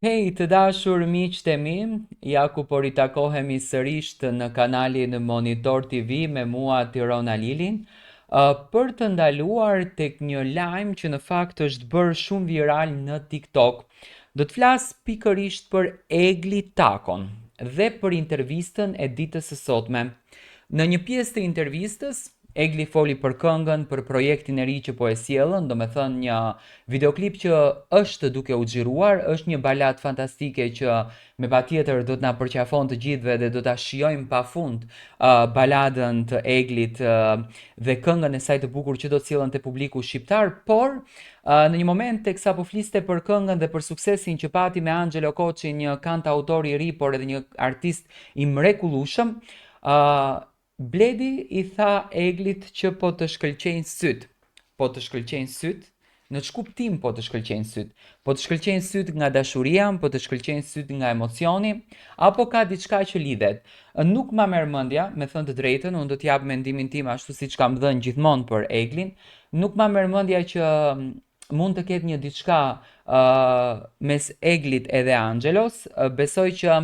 Hej, të dashur miqtë e mi, ja ku po ritakohemi sërish në kanalin Monitor TV me mua Tirona Lilin, për të ndaluar tek një lajm që në fakt është bërë shumë viral në TikTok. Do të flas pikërisht për Egli Takon dhe për intervistën e ditës së sotme. Në një pjesë të intervistës, Egli foli për këngën, për projektin e ri që po e sjellën, do me thënë një videoklip që është duke u xhiruar, është një balad fantastike që me patjetër do të na përqafon të gjithëve dhe do ta shijojmë pafund baladën të Eglit dhe këngën e saj të bukur që do të sjellën te publiku shqiptar, por në një moment teksa po fliste për këngën dhe për suksesin që pati me Angelo Koçi, një kantautor i ri por edhe një artist i mrekullueshëm, Bledi i tha Eglit që po të shkëlqejnë syt. Po të shkëlqejnë syt? Në ç'kuptim po të shkëlqejnë syt? Po të shkëlqejnë syt nga dashuria, po të shkëlqejnë syt nga emocioni, apo ka diçka që lidhet? Nuk ma merr mendja, me thënë të drejtën, unë do t'jap mendimin tim ashtu siç kam dhënë gjithmonë për Eglin. Nuk ma merr mendja që mund të ketë një diçka mes Eglit edhe Angelos. Besoj që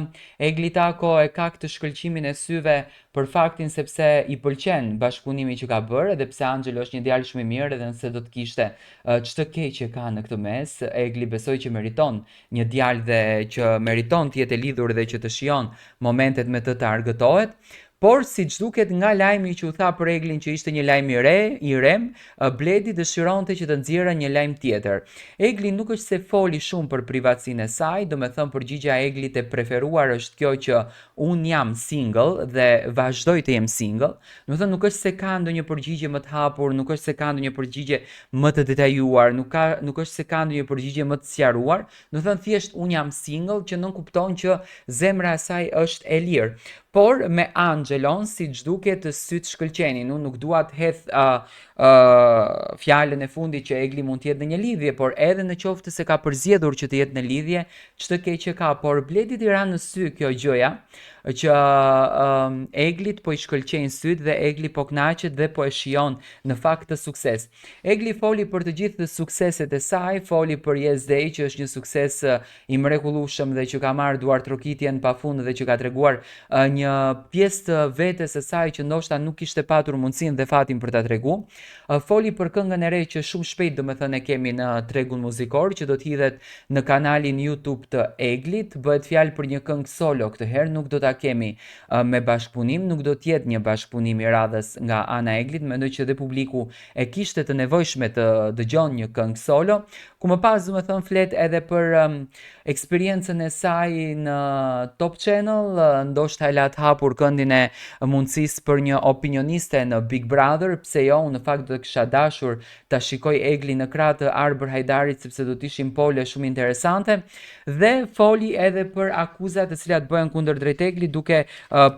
Egli Tako e ka këtë shkëlqimin e syve për faktin sepse i pëlqen bashkëpunimi që ka bërë, edhe pse Angelo është një djalë shumë i mirë, edhe nëse do të kishte ç'të keq që ka në këtë mes, Egli besoj që meriton një djalë dhe që meriton të jetë e lidhur dhe që të shijon momentet me të argëtohet. Por siç duket nga lajmi që u tha për Eglin që ishte një lajm i rem, Bledi dëshironte që të nxjerrë një lajm tjetër. Egli nuk është se foli shumë për privatësinë e saj, do me thënë përgjigja e Eglit e preferuar është kjo që unë jam single dhe vazhdoj të jem single. Do me thënë nuk është se ka ndonjë përgjigje më të hapur, nuk është se ka ndonjë përgjigje më të detajuar, nuk është se ka ndonjë përgjigje më të sqaruar. Do me thënë thjesht unë jam single, që nuk kupton që zemra e saj është e lirë. Por me Angelon, si që duket, sytë shkëlqenin. Unë nuk dua të hedh fjalën e fundit që Egli mund të jetë në një lidhje, por edhe në qoftë se ka përzgjedhur që të jetë në lidhje, ç'të keq që ka, por Bledi i ranë në sy kjo gjëja që Eglit po i shkëlqejnë syt dhe Egli po kënaqet dhe po e shijon në fakt të sukses. Egli foli për të gjithë sukseset e saj, foli për Yes Day që është një sukses i mrekullueshëm dhe që ka marrë duartrokitjen pafund dhe që ka treguar një pjesë të vetes së saj që ndoshta nuk kishte patur mundësinë dhe fatin për ta treguar. Foli për këngën e re që shumë shpejt domethënë e kemi në tregun muzikor që do të hidhet në kanalin YouTube të Eglit. Bëhet fjalë për një këngë solo këtë herë, nuk do ta kemi me bashkëpunim, nuk do të jetë një bashkëpunim i radhës nga ana e Eglit. Mendoj që dhe publiku e kishte të nevojshme të dëgjon një këngë solo, ku më pas domethënë flet edhe për eksperiencën e saj në Top Channel, ndoshta e la të hapur këndin e mundësisë për një opinioniste në Big Brother, pse jo, unë në fakt do të kisha dashur ta shikoj Eglin në krah të Arber Hajdarit sepse do të ishin pole shumë interesante, dhe foli edhe për akuzat të cilat bëhen kundër drejt Eglit duke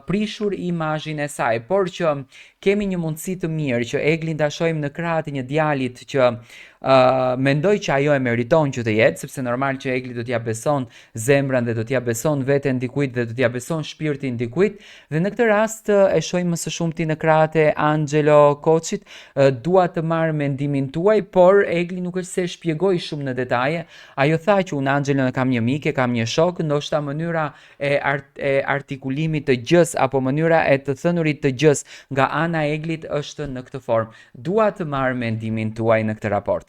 prishur imazhin e saj, por që kemi një mundësi të mirë që Eglin ta shohim në krah të një djalit që mendoj që ajo e meriton që të jetë, sepse normal që Egli do t'ja beson zemrën dhe do t'ja beson veten dikujt dhe do t'ja beson shpirtin dikujt, dhe në këtë rast e shohim më së shumti në krahët e Angelo Koçit. Dua të marr mendimin tuaj, por Egli nuk është se shpjegoi shumë në detaje. Ajo tha që unë Angelon e kam një mik, e kam një shok, ndoshta mënyra e artikulimit të gjës apo mënyra e të thënurit të gjës nga ana e Eglit është në këtë formë. Dua të marr mendimin tuaj në këtë raport.